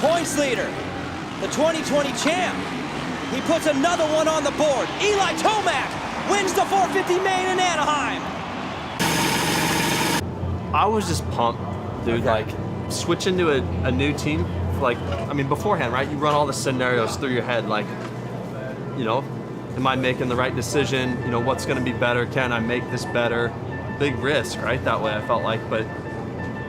points leader, the 2020 champ. He puts another one on the board. Eli Tomac wins the 450 main in Anaheim. I was just pumped, dude. Like, switching to a new team, like, I mean, beforehand, right? You run all the scenarios through your head, like, you know, am I making the right decision? You know, what's gonna be better? Can I make this better? Big risk, right? That way I felt like, but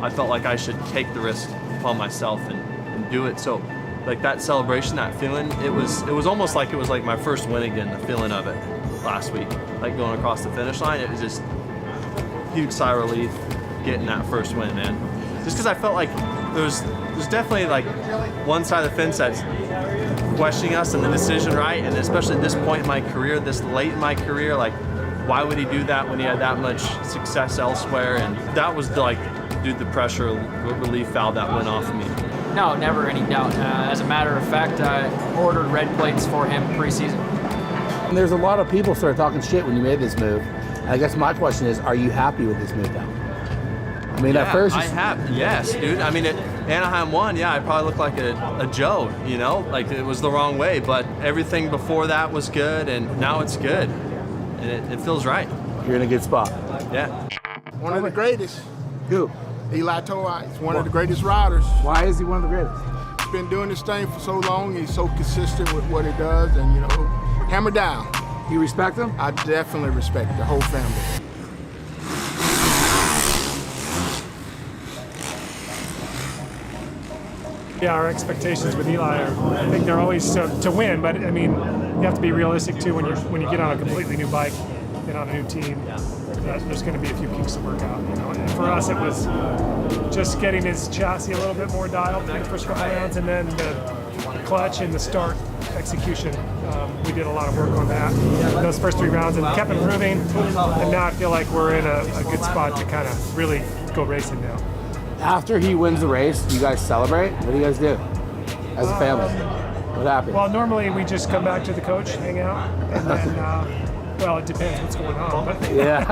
I felt like I should take the risk upon myself and do it. So, like, that celebration, that feeling, it was almost like it was like my first win again, the feeling of it last week. Like, going across the finish line, it was just huge sigh of relief getting that first win, man. Just because I felt like there's definitely like one side of the fence that's questioning us and the decision, right? And especially at this point in my career, this late in my career, like, why would he do that when he had that much success elsewhere? And that was like, dude, the pressure relief valve that went off me. No, never any doubt. As a matter of fact, I ordered red plates for him preseason. And there's a lot of people started talking shit when you made this move. I guess my question is, are you happy with this move now? I mean, at first... Yes, dude. I mean, Anaheim won, yeah, I probably looked like a Joe, you know? Like, it was the wrong way, but everything before that was good, and now it's good. And it feels right. You're in a good spot. Yeah. One of the greatest. Who? Eli Tomac. He's one of the greatest riders. Why is he one of the greatest? He's been doing this thing for so long. He's so consistent with what he does, and, you know, hammer down. You respect him? I definitely respect the whole family. Yeah, our expectations with Eli are, I think they're always to win, but I mean, you have to be realistic too when you get on a completely new bike and on a new team. There's going to be a few kinks to work out, you know. And for us, it was just getting his chassis a little bit more dialed for the first couple rounds, and then the clutch and the start execution. We did a lot of work on that those first 3 rounds, and kept improving. And now I feel like we're in a good spot to kind of really go racing now. After he wins the race, do you guys celebrate? What do you guys do as a family? What happens? Well, normally we just come back to the coach, hang out, and then, well, it depends what's going on. But Yeah.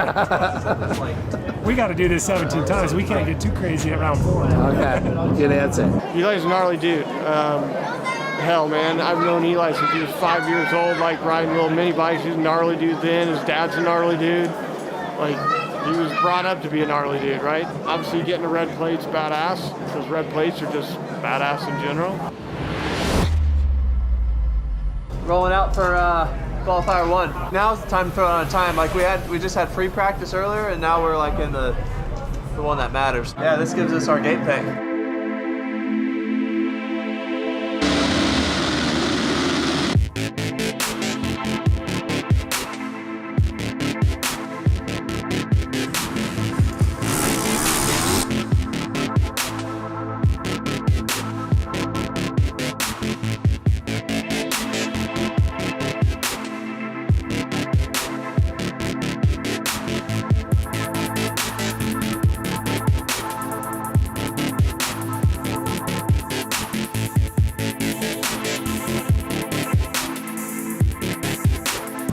we got to do this 17 times. We can't get too crazy at round 4. Okay, good answer. Eli's a gnarly dude. Hell, man, I've known Eli since he was 5 years old, like riding little mini bikes. He was a gnarly dude then. His dad's a gnarly dude. Like, he was brought up to be a gnarly dude, right? Obviously, getting the red plates badass, because red plates are just badass in general. Rolling out for qualifier 1. Now's the time to throw it on a time. Like, we just had free practice earlier, and now we're like in the one that matters. Yeah, this gives us our gate pay.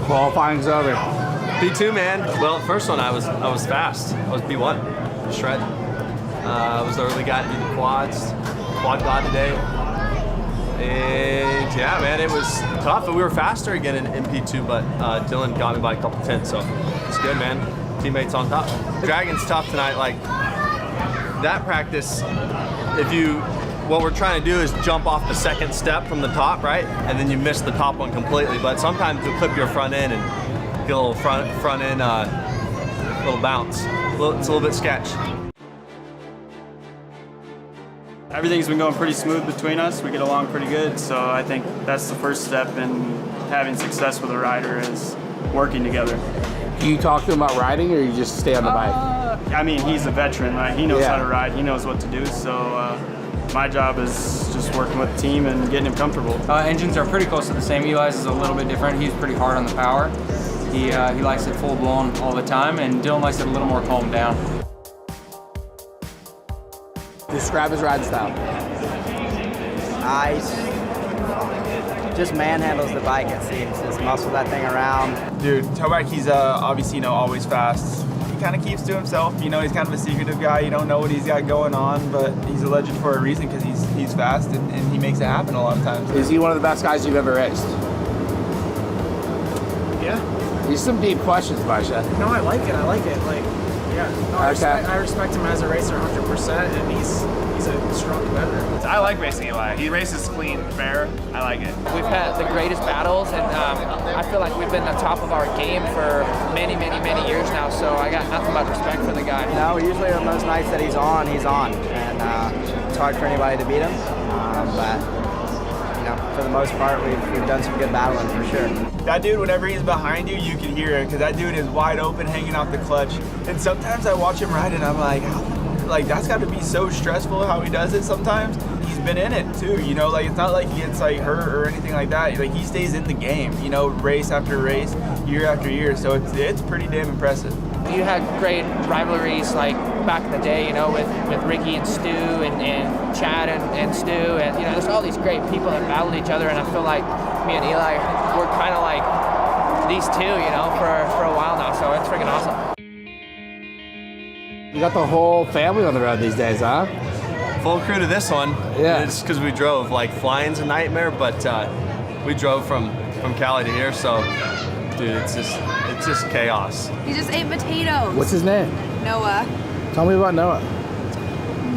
Qualifying's over. P2, man. Well, the first one I was fast. I was P1, shred. I was the early guy to do the quad god today. And yeah, man, it was tough, but we were faster again in P2, but Dylan got me by a couple tenths, so it's good, man. Teammates on top. Dragon's tough tonight. Like, that practice, what we're trying to do is jump off the second step from the top, right? And then you miss the top one completely. But sometimes you'll clip your front end and get a little front end, little bounce. It's a little bit sketch. Everything's been going pretty smooth between us. We get along pretty good. So I think that's the first step in having success with a rider is working together. Do you talk to him about riding, or you just stay on the bike? I mean, he's a veteran, right? He knows how to ride. He knows what to do. So my job is just working with the team and getting him comfortable. Engines are pretty close to the same. Eli's is a little bit different. He's pretty hard on the power. He likes it full blown all the time, and Dylan likes it a little more calmed down. Describe his ride style. Just manhandles the bike, it seems. Just muscle that thing around. Dude, Tomac, he's obviously, always fast. He kind of keeps to himself. You know, he's kind of a secretive guy. You don't know what he's got going on, but he's a legend for a reason because he's fast and he makes it happen a lot of times. Is he one of the best guys you've ever raced? Yeah. These are some deep questions, Barsha. No, I like it. Like, yeah. No, I respect him as a racer 100%, and he's a strong competitor. I like racing Eli. He races clean, fair. I like it. We've had the greatest battles, and I feel like we've been on top of our game for many, many, many years now, so I got nothing but respect for the guy. No, usually on those nights that he's on, and it's hard for anybody to beat him, but you know, for the most part, we've done some good battling for sure. That dude, whenever he's behind you, you can hear it because that dude is wide open, hanging out the clutch. And sometimes I watch him ride and I'm like, like that's got to be so stressful how he does it sometimes. He's been in it too, you know, like it's not like he gets like hurt or anything like that. Like he stays in the game, you know, race after race, year after year. So it's pretty damn impressive. You had great rivalries like back in the day, you know, with Ricky and Stu and Chad and Stu, and you know, there's all these great people that battled each other, and I feel like me and Eli we're kind of like these two, you know, for a while now. So it's freaking awesome. You got the whole family on the road these days, huh? Full crew to this one. Yeah. It's because we drove. Like flying's a nightmare, but we drove from Cali to here, so dude, it's just chaos. He just ate potatoes. What's his name? Noah. Tell me about Noah.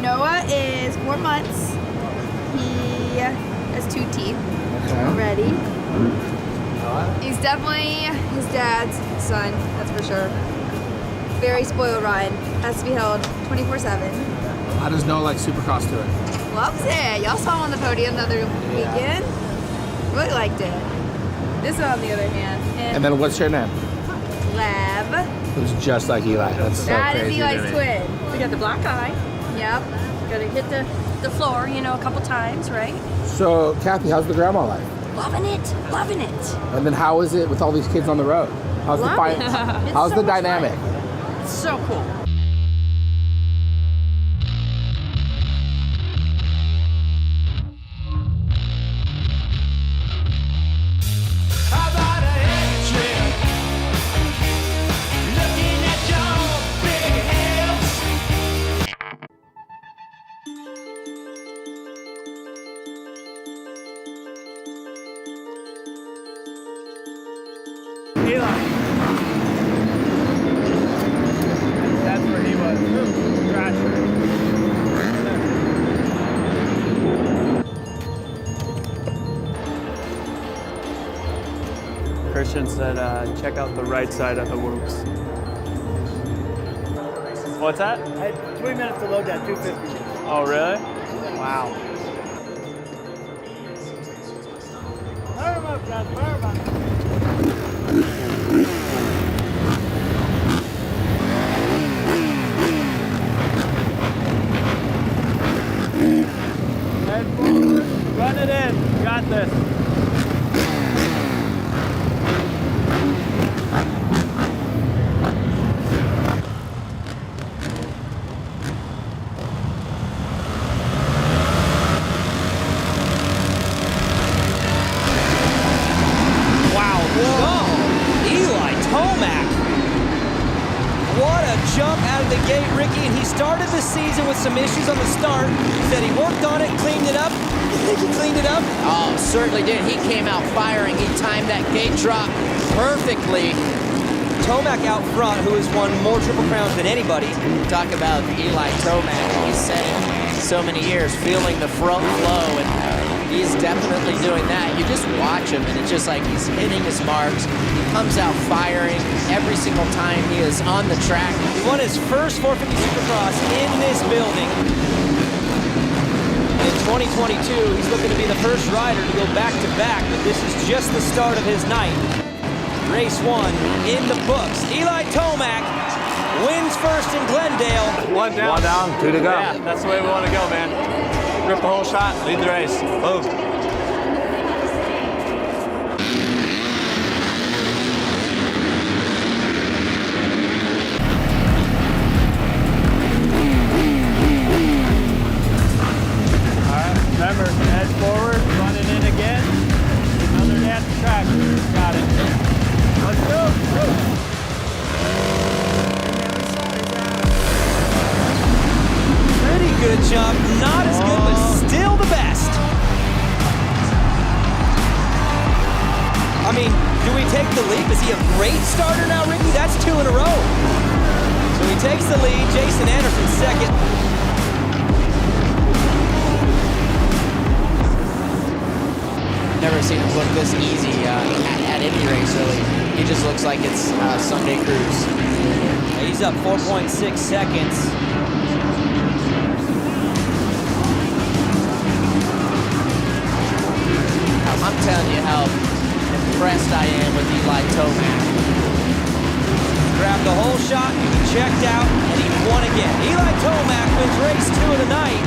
Noah is 4 months. He has 2 teeth already. He's definitely his dad's son, that's for sure. Very spoiled ride. Has to be held 24/7. How does Noah like Supercross touring? Loves it. Y'all saw him on the podium the other weekend. Really liked it. This one on the other hand. And then what's your name? Lab. Who's just like Eli. That's so That crazy is Eli's to me. twin. We got the black eye. Yep. Gotta hit the floor, you know, a couple times, right? So, Kathy, how's the grandma life? Loving it, loving it. And then how is it with all these kids on the road? How's Love it. How's It's the so much dynamic? fun. It's so cool. That's where he was. Christian said, check out the right side of the whoops. What's that? I had 3 minutes to load that 250. Oh, really? Wow. Fire him up, guys, fire him up. Head forward. Run it in. Got this. Wow. Whoa. Eli Tomac. What a jump out of the gate, Ricky. And he started the season with some issues on the start. Said he worked on it, cleaned it up. You think he cleaned it up? Oh, certainly did. He came out firing. He timed that gate drop perfectly. Tomac out front, who has won more Triple Crowns than anybody. Talk about Eli Tomac. He's said it so many years, feeling the front flow, and he's definitely doing that. You just watch him, and it's just like he's hitting his marks. He comes out firing every single time he is on the track. He won his first 450 Supercross in this building. In 2022, he's looking to be the first rider to go back-to-back, but this is just the start of his night. Race 1 in the books. Eli Tomac wins first in Glendale. One down. One down, 2 to go. Yeah, that's the way we want to go, man. Rip the whole shot, lead the race. Boom. Remember, head forward, run it in again. Another dance track. Got it. Let's go. the jump. Not as good, but still the best. I mean, do we take the leap? Is he a great starter now, Ricky? That's 2 in a row. So he takes the lead. Jason Anderson second. Never seen him look this easy at any race, really. He just looks like it's Sunday cruise. He's up 4.6 seconds. I'm telling you how impressed I am with Eli Tomac. Grabbed the whole shot, checked out, and he won again. Eli Tomac wins race 2 of the night.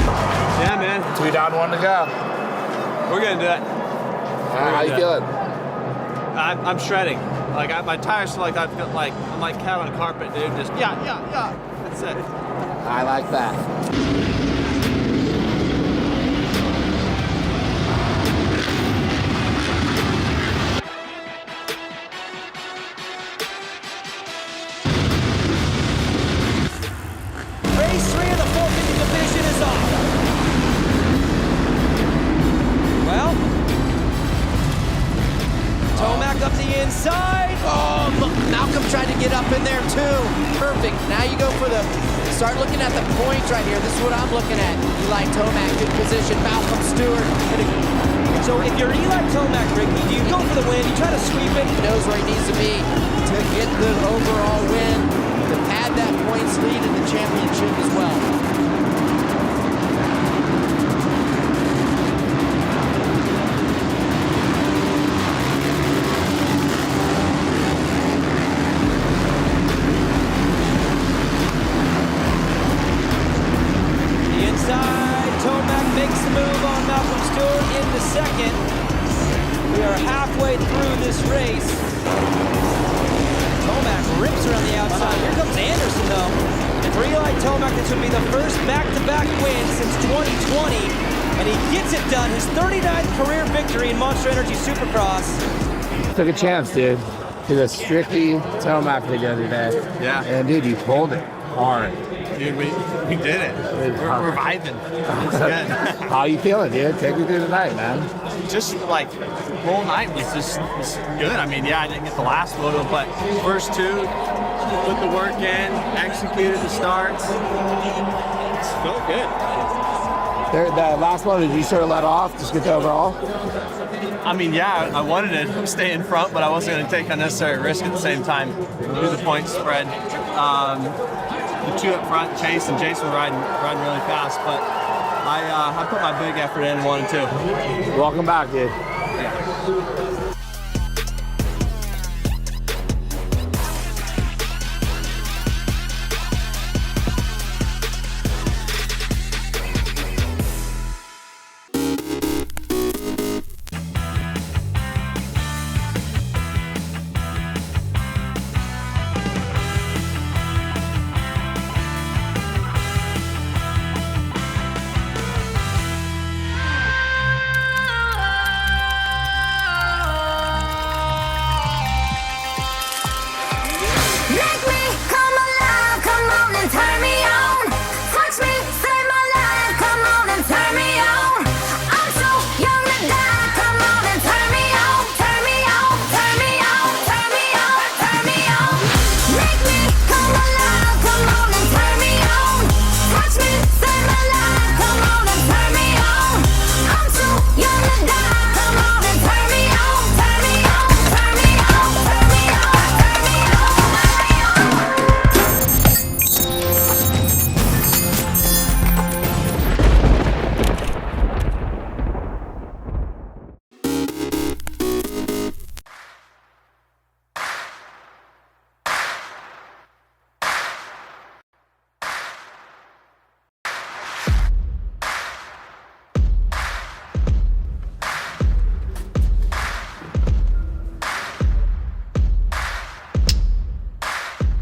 Yeah, man. 2 down, 1 to go. We're gonna do it. How you feeling? I'm shredding. Like my tires feel like I'm like cat on a carpet, dude. Just yeah. That's it. I like that. Race 3 of the 450 division is off. Well, Tomac up the inside. Oh, look, Malcolm tried to get up in there too. Perfect. Now you go for start looking at the points right here. This is what I'm looking at. Eli Tomac, good position. Malcolm Stewart. So if you're Eli Tomac, Ricky, do you go for the win? You try to sweep it? He knows where he needs to be to get the overall win, to add that points lead in the championship as well. The inside, Tomac makes the move on Malcolm Stewart into second. We are halfway through this race. Tomac rips around the outside. Here comes Anderson, though. And for Eli Tomac, this would be the first back-to-back win since 2020. And he gets it done. His 39th career victory in Monster Energy Supercross. Took a chance, dude. To the strictly Tomac the other day. Yeah. And dude, you pulled it hard. Dude, we did it. We're vibing. It's good. How you feeling, dude? Take me through the night, man. Just like the whole night was good. I mean, yeah, I didn't get the last photo, but first 2, put the work in, executed the starts. It felt good. The last one, did you sort of let off? Just get the overall? I mean, yeah, I wanted to stay in front, but I wasn't going to take unnecessary risk at the same time. Do the point spread. The 2 up front, Chase and Jason were riding really fast, but I put my big effort in 1 and 2. Welcome back, dude.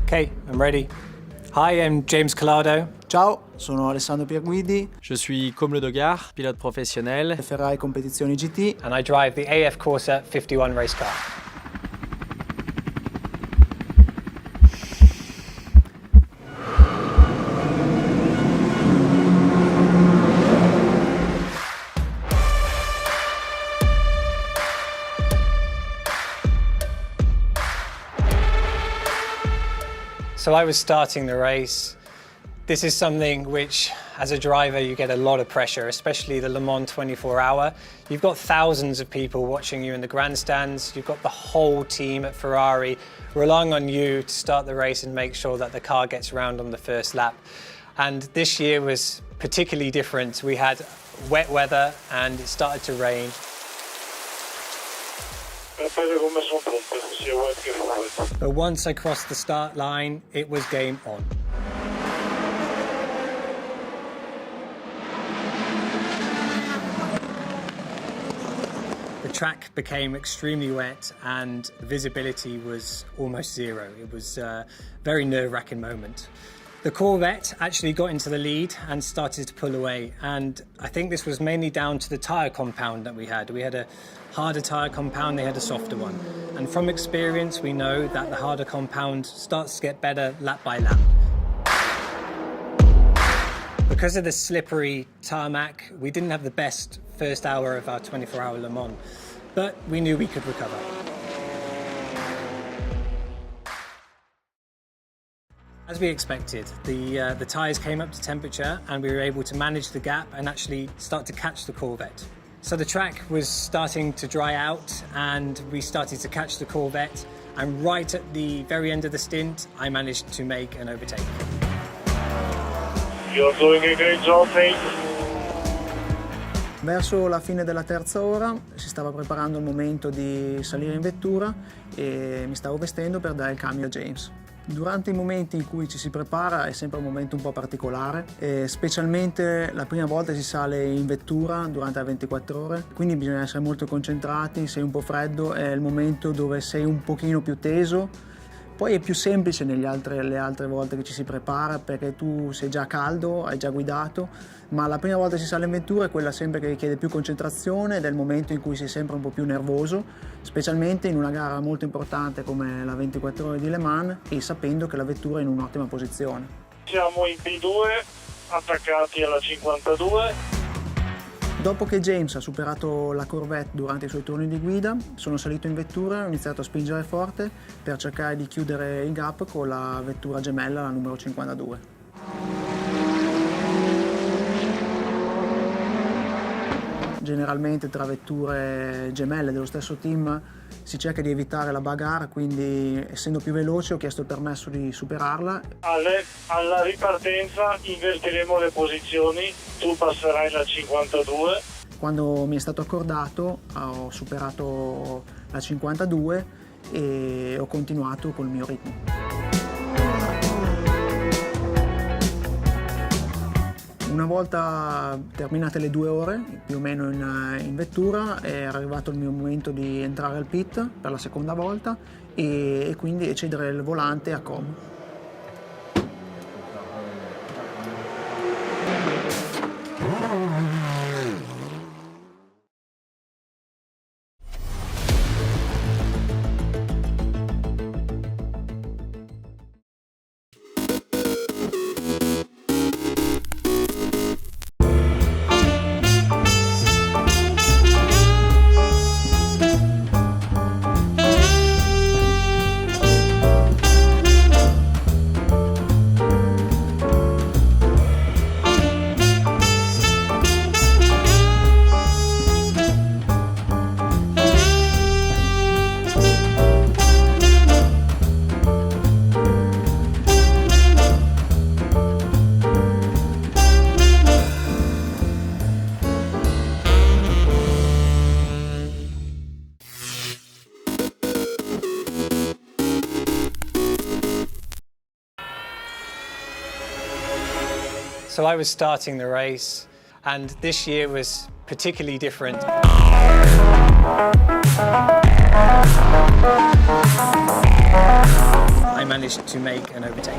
Okay, I'm ready. Hi, I'm James Collado. Ciao, sono Alessandro Pierguidi. Je suis Comme le Dogard, pilote professionnel. Ferrari Competizioni GT. And I drive the AF Corsa 51 race car. So I was starting the race. This is something which, as a driver, you get a lot of pressure, especially the Le Mans 24-hour. You've got thousands of people watching you in the grandstands. You've got the whole team at Ferrari relying on you to start the race and make sure that the car gets around on the first lap. And this year was particularly different. We had wet weather and it started to rain. But once I crossed the start line, it was game on. The track became extremely wet and visibility was almost zero. It was a very nerve-wracking moment. The Corvette actually got into the lead and started to pull away, and I think this was mainly down to the tyre compound that we had. We had a harder tyre compound, they had a softer one. And from experience, we know that the harder compound starts to get better lap by lap. Because of the slippery tarmac, we didn't have the best first hour of our 24-hour Le Mans, but we knew we could recover. As we expected, the tyres came up to temperature and we were able to manage the gap and actually start to catch the Corvette. So the track was starting to dry out and we started to catch the Corvette, and right at the very end of the stint, I managed to make an overtake. You're doing a great job, mate. Verso la fine della terza ora si stava preparando il momento di salire in vettura e mi stavo vestendo per dare il cambio a James. Durante i momenti in cui ci si prepara è sempre un momento un po' particolare, specialmente la prima volta si sale in vettura durante le 24 ore, quindi bisogna essere molto concentrati, sei un po' freddo, è il momento dove sei un pochino più teso. Poi è più semplice le altre volte che ci si prepara perché tu sei già caldo, hai già guidato, ma la prima volta che si sale in vettura è quella sempre che richiede più concentrazione ed è il momento in cui sei sempre un po' più nervoso, specialmente in una gara molto importante come la 24 ore di Le Mans e sapendo che la vettura è in un'ottima posizione. Siamo in P2, attaccati alla 52. Dopo che James ha superato la Corvette durante i suoi turni di guida, sono salito in vettura e ho iniziato a spingere forte per cercare di chiudere il gap con la vettura gemella, la numero 52. Generalmente tra vetture gemelle dello stesso team si cerca di evitare la bagarre, quindi essendo più veloce ho chiesto il permesso di superarla. Alla ripartenza invertiremo le posizioni, tu passerai la 52. Quando mi è stato accordato ho superato la 52 e ho continuato col mio ritmo. Una volta terminate le 2 ore, più o meno in vettura, era arrivato il mio momento di entrare al pit per la seconda volta e quindi cedere il volante a Com. So I was starting the race, and this year was particularly different. I managed to make an overtake.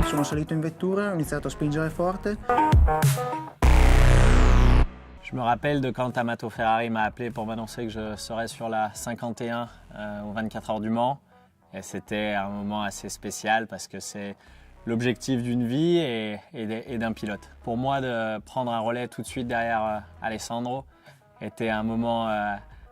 Sono salito in vettura, ho iniziato a spingere forte. Je me rappelle de quand Amato Ferrari m'a appelé pour m'annoncer que je serais sur la 51 aux 24 heures du Mans. Et c'était un moment assez spécial parce que c'est l'objectif d'une vie et d'un pilote. Pour moi, de prendre un relais tout de suite derrière Alessandro était un moment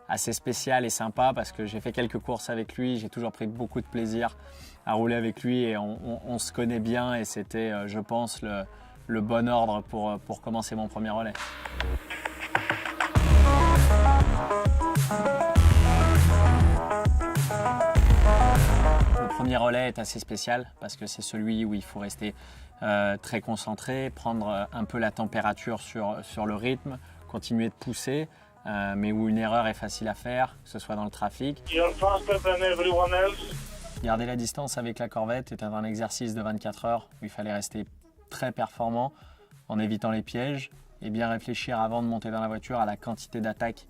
assez spécial et sympa parce que j'ai fait quelques courses avec lui, j'ai toujours pris beaucoup de plaisir à rouler avec lui et on se connaît bien et c'était, je pense, le bon ordre pour commencer mon premier relais. Le premier relais est assez spécial parce que c'est celui où il faut rester très concentré, prendre un peu la température sur le rythme, continuer de pousser, mais où une erreur est facile à faire, que ce soit dans le trafic. Garder la distance avec la Corvette était un exercice de 24 heures où il fallait rester très performant en évitant les pièges et bien réfléchir avant de monter dans la voiture à la quantité d'attaques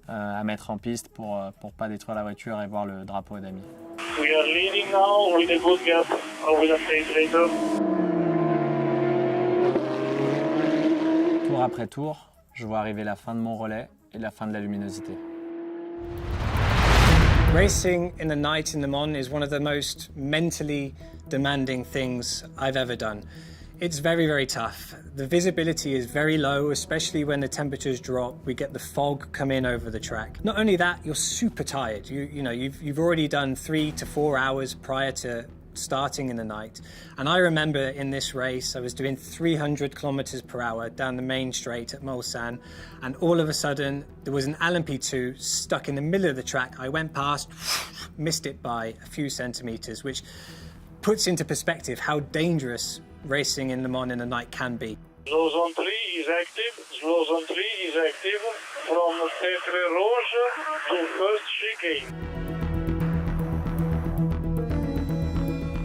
à mettre en piste pour pas détruire la voiture et voir le drapeau d'amis. We are leading now with a good gap. I will update later. Tour après tour, je vois arriver la fin de mon relais et la fin de la luminosité. Racing in the night in Le Mans is one of the most mentally demanding things I've ever done. It's very, very tough. The visibility is very low, especially when the temperatures drop. We get the fog come in over the track. Not only that, you're super tired. You've already done 3 to 4 hours prior to starting in the night. And I remember in this race, I was doing 300 kilometers per hour down the main straight at Mulsanne, and all of a sudden there was an LMP2 stuck in the middle of the track. I went past, missed it by a few centimeters, which puts into perspective how dangerous racing in Le Mans in the night can be. Slow zone 3 is active. Slow zone 3 is active from Tetre Rouge to first chicane.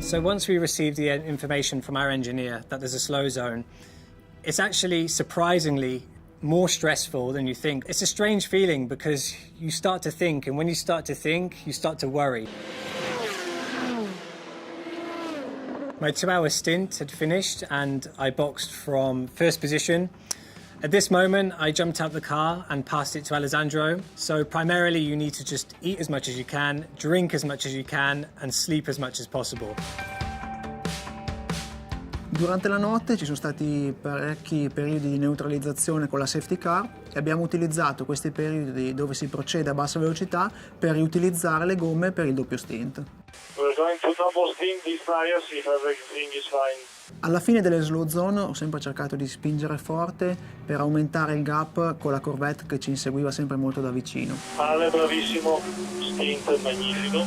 So once we receive the information from our engineer that there's a slow zone, it's actually surprisingly more stressful than you think. It's a strange feeling because you start to think, and when you start to think, you start to worry. My 2-hour stint had finished and I boxed from first position. At this moment, I jumped out the car and passed it to Alessandro. So primarily you need to just eat as much as you can, drink as much as you can, and sleep as much as possible. Durante la notte ci sono stati parecchi periodi di neutralizzazione con la safety car e abbiamo utilizzato questi periodi dove si procede a bassa velocità per riutilizzare le gomme per il doppio stint. We're going to double stint these tires if everything is fine. Alla fine delle slow zone ho sempre cercato di spingere forte per aumentare il gap con la Corvette che ci inseguiva sempre molto da vicino. Ale, bravissimo, stint magnifico.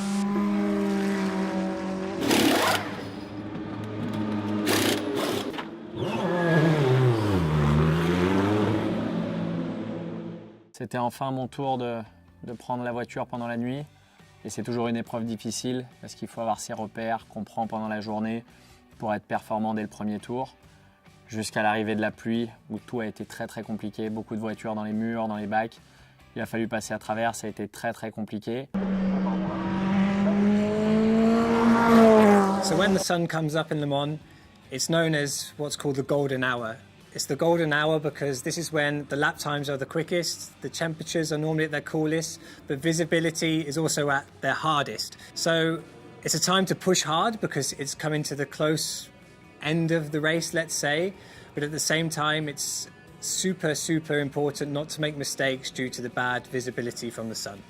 C'était enfin mon tour de prendre la voiture pendant la nuit. Et c'est toujours une épreuve difficile parce qu'il faut avoir ses repères qu'on prend pendant la journée pour être performant dès le premier tour. Jusqu'à l'arrivée de la pluie où tout a été très compliqué. Beaucoup de voitures dans les murs, dans les bacs. Il a fallu passer à travers, ça a été très compliqué. So when the sun comes up in Le Mans, it's known as what's called the golden hour. It's the golden hour because this is when the lap times are the quickest, the temperatures are normally at their coolest, but visibility is also at their hardest. So it's a time to push hard because it's coming to the close end of the race, let's say, but at the same time it's super important not to make mistakes due to the bad visibility from the sun.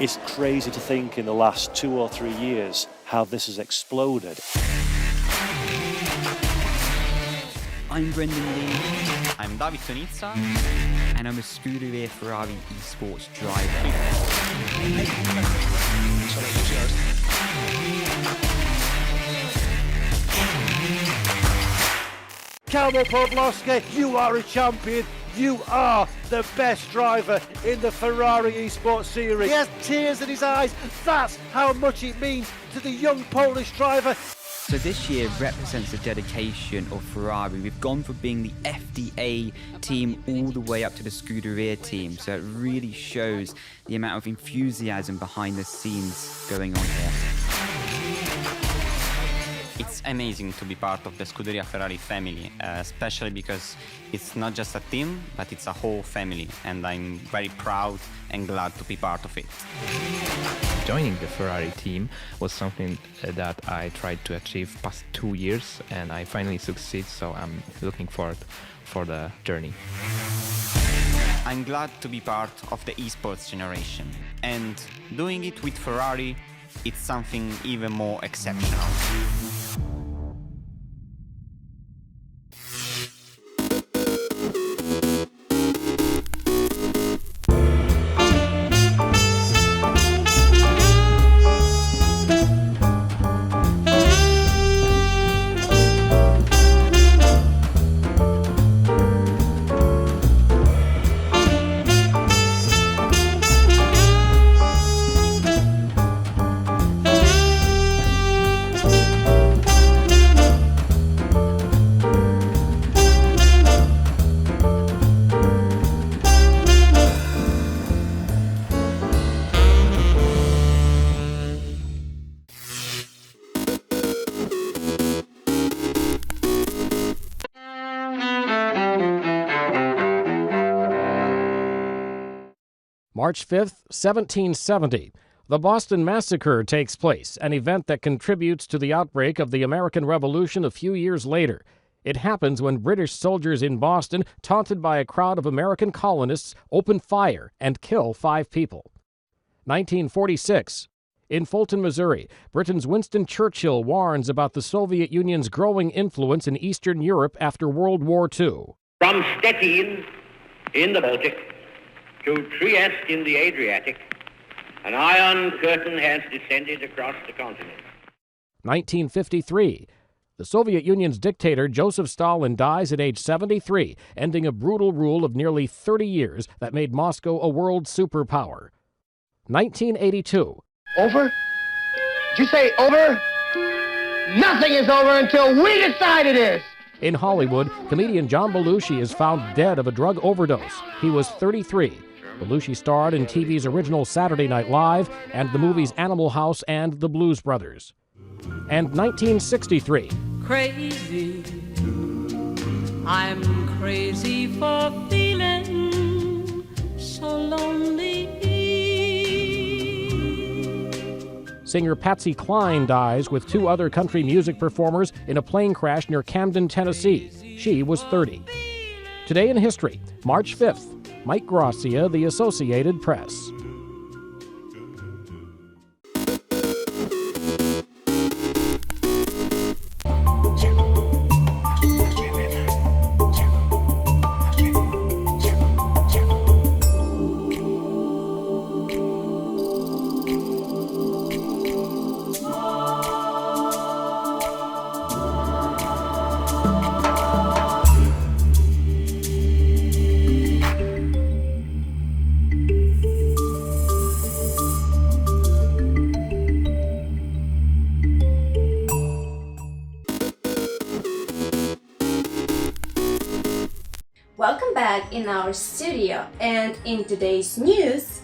It's crazy to think in the last 2 or 3 years how this has exploded. I'm Brendan Lee. I'm David Tonizza. And I'm a Scuderia Ferrari esports driver. Kalmo Podlowski, you are a champion. You are the best driver in the Ferrari Esports Series. He has tears in his eyes. That's how much it means to the young Polish driver. So this year represents the dedication of Ferrari. We've gone from being the FDA team all the way up to the Scuderia team. So it really shows the amount of enthusiasm behind the scenes going on here. It's amazing to be part of the Scuderia Ferrari family, especially because it's not just a team, but it's a whole family, and I'm very proud and glad to be part of it. Joining the Ferrari team was something that I tried to achieve past 2 years, and I finally succeed, so I'm looking forward for the journey. I'm glad to be part of the esports generation, and doing it with Ferrari, it's something even more exceptional. March 5th, 1770. The Boston Massacre takes place, an event that contributes to the outbreak of the American Revolution a few years later. It happens when British soldiers in Boston, taunted by a crowd of American colonists, open fire and kill 5 people. 1946. In Fulton, Missouri, Britain's Winston Churchill warns about the Soviet Union's growing influence in Eastern Europe after World War II. From Stettin in the Baltic to Trieste in the Adriatic, an iron curtain has descended across the continent. 1953. The Soviet Union's dictator Joseph Stalin dies at age 73, ending a brutal rule of nearly 30 years that made Moscow a world superpower. 1982. Over? Did you say over? Nothing is over until we decide it is! In Hollywood, comedian John Belushi is found dead of a drug overdose. He was 33. Belushi starred in TV's original Saturday Night Live and the movies Animal House and The Blues Brothers. And 1963. Crazy, I'm crazy for feeling so lonely. Singer Patsy Cline dies with 2 other country music performers in a plane crash near Camden, Tennessee. She was 30. Today in history, March 5th, Mike Gracia, The Associated Press. Welcome back in our studio, and in today's news,